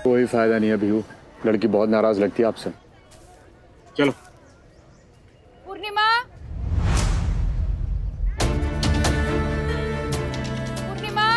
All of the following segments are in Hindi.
कोई फायदा नहीं है भीहू, लड़की बहुत नाराज लगती है आपसे। चलो। पूर्णिमा, पूर्णिमा,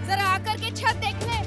जरा आकर के छत देख ले।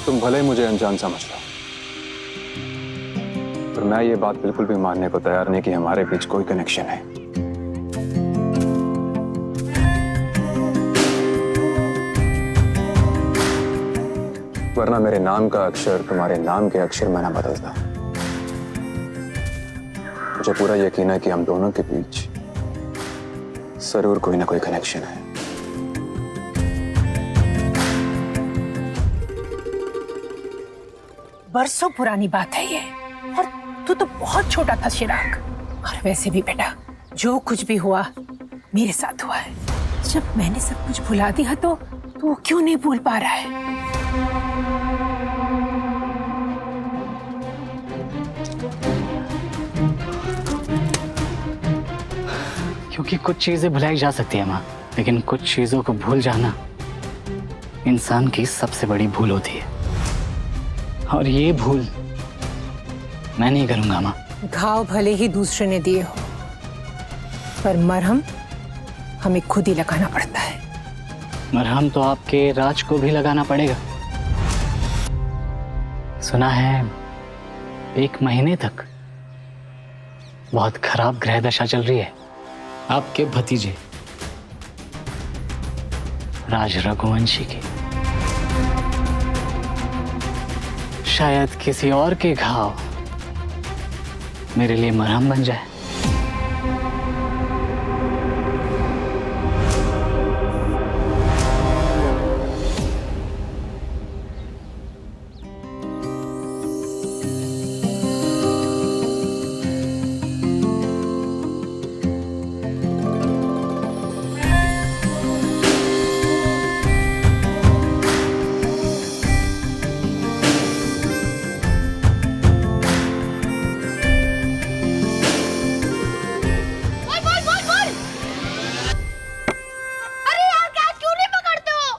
तुम भले ही मुझे अनजान समझ लो, पर मैं ये बात बिल्कुल भी मानने को तैयार नहीं कि हमारे बीच कोई कनेक्शन है। वरना मेरे नाम का अक्षर तुम्हारे नाम के अक्षर में ना बदलता। मुझे पूरा यकीन है कि हम दोनों के बीच जरूर कोई ना कोई कनेक्शन है। बरसों पुरानी बात है ये, और तू तो बहुत छोटा था चिराग। और वैसे भी बेटा, जो कुछ भी हुआ मेरे साथ हुआ है। जब मैंने सब कुछ भुला दिया तो तू क्यों नहीं भूल पा रहा है? क्योंकि कुछ चीजें भुलाई जा सकती है माँ, लेकिन कुछ चीजों को भूल जाना इंसान की सबसे बड़ी भूल होती है। और ये भूल मैं नहीं करूंगा माँ। घाव भले ही दूसरे ने दिए हो, पर मरहम हमें खुद ही लगाना पड़ता है। मरहम तो आपके राज को भी लगाना पड़ेगा। सुना है 1 महीने तक बहुत खराब ग्रह दशा चल रही है आपके भतीजे राज रघुवंशी की। शायद किसी और के घाव मेरे लिए मरहम बन जाए।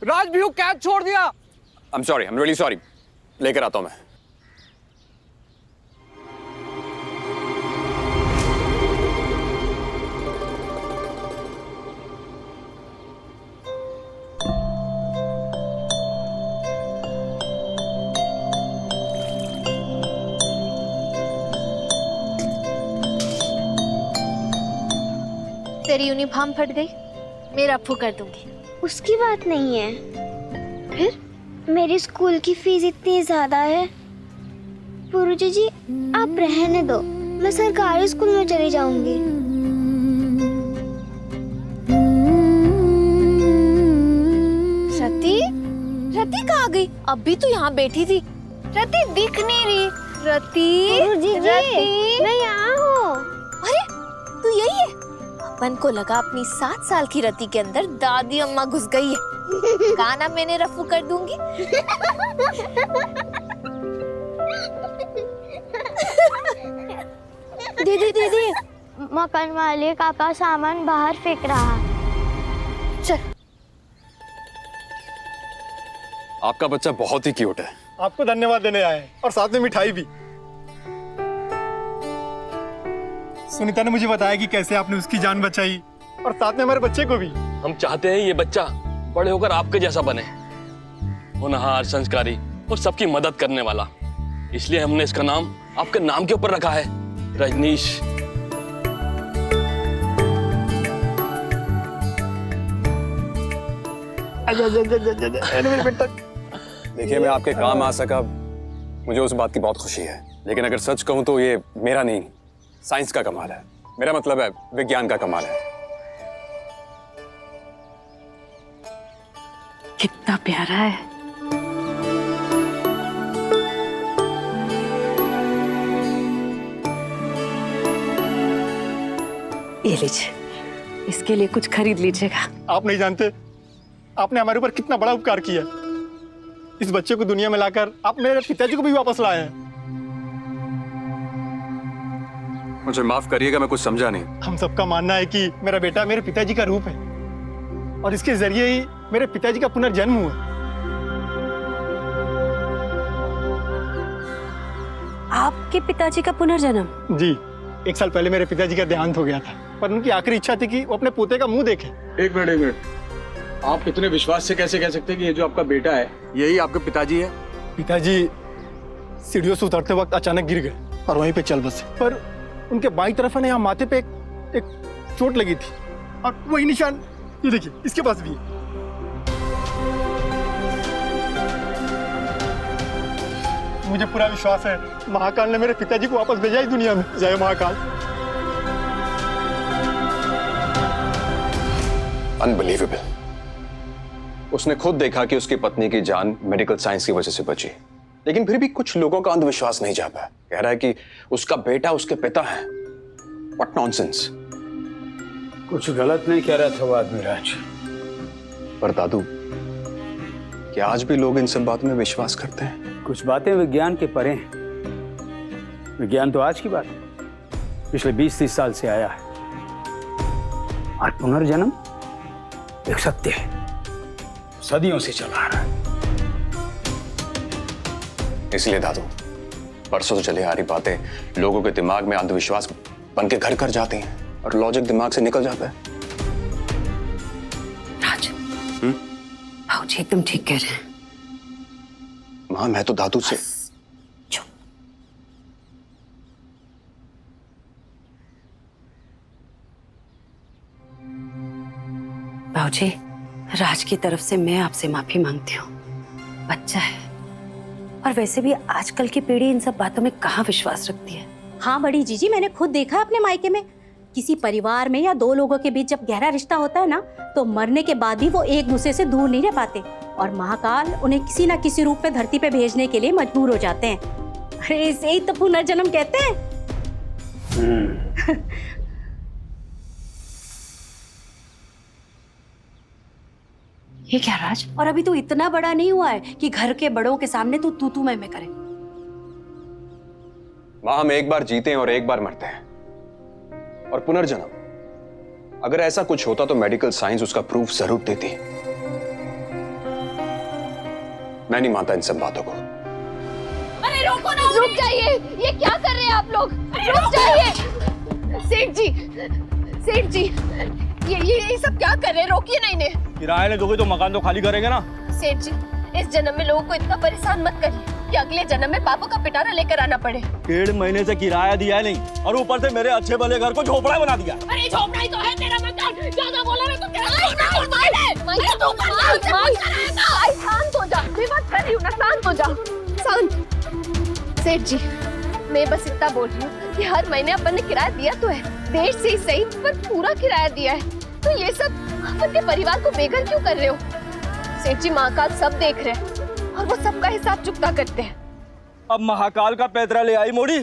राजभीहू कैच छोड़ दिया। I'm sorry, I'm really sorry. लेकर आता हूं मैं। तेरी यूनिफॉर्म फट गई, मैं रफू कर दूंगी। उसकी बात नहीं है। फिर मेरी स्कूल की फीस इतनी ज्यादा है। पुरुजी जी आप रहने दो, मैं सरकारी स्कूल में चली जाऊंगी। रति, रति कहाँ गई? अभी तो यहाँ बैठी थी। रति दिख नहीं रही। रति, पुरुजी जी मैं यहाँ हूँ। अरे तू यही है? अपन को लगा अपनी 7 साल की रति के अंदर दादी अम्मा घुस गई है। गाना मैंने रफू कर दूंगी। दीदी दीदी, मकान मालिक आपका सामान बाहर फेंक रहा है। चल। आपका बच्चा बहुत ही क्यूट है। आपको धन्यवाद देने आए हैं और साथ में मिठाई भी। सुनीता ने मुझे बताया कि कैसे आपने उसकी जान बचाई और साथ में हमारे बच्चे को भी। हम चाहते हैं ये बच्चा बड़े होकर आपके जैसा बने, होनहार, संस्कारी और सबकी मदद करने वाला। इसलिए हमने इसका नाम आपके नाम के ऊपर रखा है, रजनीश। देखिए, मैं आपके काम आ सका, मुझे उस बात की बहुत खुशी है। लेकिन अगर सच कहूं तो ये मेरा नहीं, साइंस का कमाल है। मेरा मतलब है विज्ञान का कमाल है। कितना प्यारा है। ये लीजिए, इसके लिए कुछ खरीद लीजिएगा। आप नहीं जानते आपने हमारे ऊपर कितना बड़ा उपकार किया। इस बच्चे को दुनिया में लाकर आप मेरे पिताजी को भी वापस लाए हैं। मुझे माफ करिएगा, मैं कुछ समझा नहीं। हम सबका मानना है कि मेरा बेटा मेरे पिताजी का रूप है और इसके जरिए ही मेरे पिताजी का पुनर्जन्म हुआ। आपके पिताजी का पुनर्जन्म? जी, 1 साल पहले मेरे पिताजी का देहांत हो गया था, पर उनकी आखिरी इच्छा थी कि वो अपने पोते का मुंह देखे। एक मिनट, आप इतने विश्वास से कैसे कह सकते हैं कि ये जो आपका बेटा है यही आपके पिताजी है? पिताजी सीढ़ियों से उतरते वक्त अचानक गिर गए और वहीं पे चल बसे, पर उनके बाईं तरफ है यहाँ माथे पे एक चोट लगी थी और वही निशान ये देखिए इसके पास भी है। मुझे पूरा विश्वास है महाकाल ने मेरे पिताजी को वापस भेजा ही दुनिया में। जय महाकाल। अनबिलीवेबल। उसने खुद देखा कि उसकी पत्नी की जान मेडिकल साइंस की वजह से बची, लेकिन फिर भी कुछ लोगों का अंधविश्वास नहीं जा पाया। कह रहा है कि उसका बेटा उसके पिता है। What nonsense। कुछ गलत नहीं कह रहा था वो आदमी राज। पर दादू, क्या आज भी लोग इन सब बातों में विश्वास करते हैं? कुछ बातें विज्ञान के परे हैं। विज्ञान तो आज की बात है, पिछले 20-30 साल से आया है। और पुनर्जन्म एक सत्य है, सदियों से चला आ रहा है। इसलिए दादू, परसों से चले आ रही बातें लोगों के दिमाग में अंधविश्वास बन के घर कर जाती हैं और लॉजिक दिमाग से निकल जाता है। राज, भाऊजी एकदम ठीक कह रहे हैं। मां, मैं तो दादू से चुप। भाऊजी, राज की तरफ से मैं आपसे माफी मांगती हूँ। बच्चा है और वैसे भी आजकल की पीढ़ी इन सब बातों में कहाँ विश्वास रखती है। हाँ बड़ी जीजी, मैंने खुद देखा अपने मायके में। किसी परिवार में या 2 लोगों के बीच जब गहरा रिश्ता होता है ना, तो मरने के बाद भी वो एक दूसरे से दूर नहीं रह पाते और महाकाल उन्हें किसी ना किसी रूप में धरती पे भेजने के लिए मजबूर हो जाते हैं। अरे इसे ही तो पुनर्जन्म कहते हैं। ये क्या राज? और अभी तो इतना बड़ा नहीं हुआ है कि घर के बड़ों के सामने तू मैं करे। मां, हम एक बार जीते हैं और एक बार मरते हैं। और पुनर्जन्म, अगर ऐसा कुछ होता तो मेडिकल साइंस उसका प्रूफ जरूर देती। मैं नहीं मानता इन सब बातों को। अरे रोको ना, रुक जाइए। ये क्या कर रहे हैं आप लोग? रुक जाइए। सेठ जी, ये सब क्या कर रहे हैं? रोकिए ना इन्हें। किराए ने दोगे तो मकान तो खाली करेंगे ना। सेठ जी, इस जन्म में लोगों को इतना परेशान मत करिए कि अगले जन्म में पापा का पिटारा लेकर आना पड़े। 1.5 महीने से किराया दिया है नहीं और ऊपर से मेरे अच्छे भले घर को झोपड़ा बना दिया। अरे झोपड़ा ही तो है तेरा मकान। ज्यादा बोला मैं तो शांत हो जा। मैं बात कर रही हूँ ना, शांत हो जा। शांत। सेठ जी, मैं बस इतना बोल रही हूँ कि हर महीने अपन ने किराया दिया तो है, देर से ही सही पर पूरा किराया दिया है। तो ये सब अपन के परिवार को बेघर क्यों कर रहे हो? सेठ जी, महाकाल सब देख रहे हैं और वो सबका हिसाब चुकता करते हैं। अब महाकाल का पैतरा ले आई मोड़ी,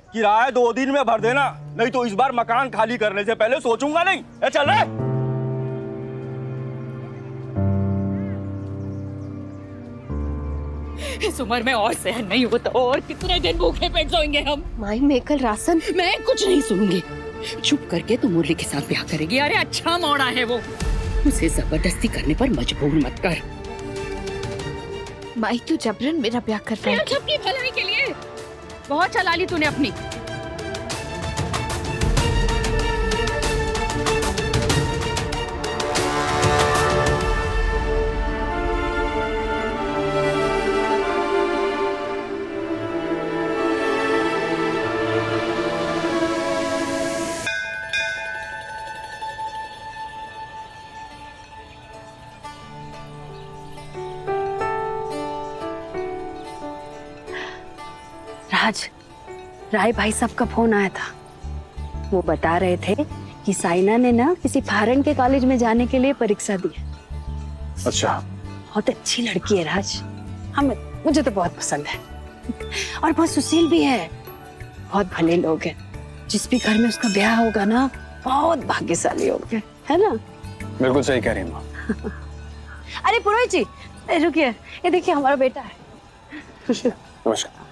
किराया 2 दिन में भर देना, नहीं तो इस बार मकान खाली करने से पहले सोचूंगा नहीं। चल रहे। इस उम्र में और सहन नहीं होता, और कितने दिन भूखे पेट सोएंगे हम? माई मैं कल राशन। मैं कुछ नहीं सुनूंगी। चुप करके तू मुरली के साथ ब्याह करेगी। अरे अच्छा मौड़ा है वो, उसे जबरदस्ती करने पर मजबूर मत कर। माई तू जबरन मेरा ब्याह कर रहा है। सबकी भलाई के लिए। बहुत चला ली तूने अपनी। राज, राय भाई साहब का फोन आया था। वो बता रहे थे कि साइना ने ना किसी फॉरेन के कॉलेज में जाने के लिए परीक्षा दी है। अच्छा। बहुत अच्छी लड़की है राज, मुझे तो बहुत पसंद है और बहुत सुशील भी है। बहुत भले लोग हैं। जिस भी घर में उसका ब्याह होगा ना, बहुत भाग्यशाली होंगे, है ना? बिल्कुल सही कह रही हैं माँ। अरे पुरोहित जी, रुकिए, ये देखिए हमारा बेटा है। नमस्कार।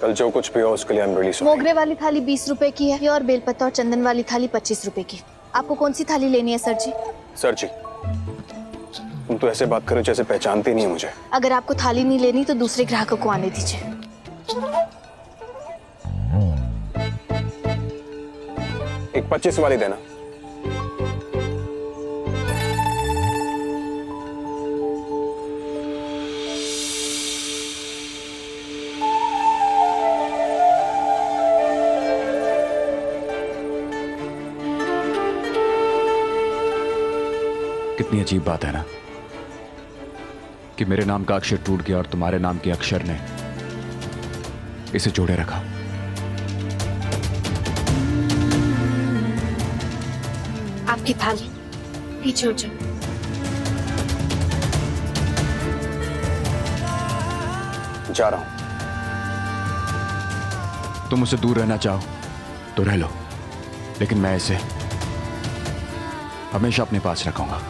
कल जो कुछ भी हो उसके लिए I'm really sorry। मोगरे वाली थाली 20 रुपए की है और बेलपत्ता और चंदन वाली थाली 25 रुपए की। आपको कौन सी थाली लेनी है सर जी? सर जी, तुम तो ऐसे बात करो जैसे पहचानती नहीं है मुझे। अगर आपको थाली नहीं लेनी तो दूसरे ग्राहकों को आने दीजिए। एक 25 वाली देना। कितनी अजीब बात है ना कि मेरे नाम का अक्षर टूट गया और तुम्हारे नाम के अक्षर ने इसे जोड़े रखा। आपकी थाली पीछे हो जाओ। जा रहा हूं। तुम मुझसे दूर रहना चाहो तो रह लो, लेकिन मैं इसे हमेशा अपने पास रखूंगा।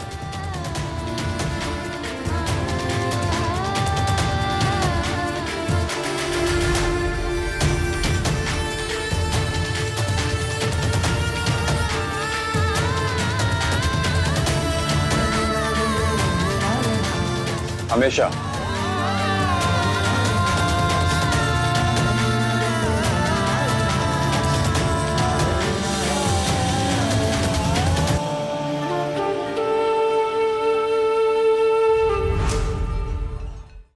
हमेशा।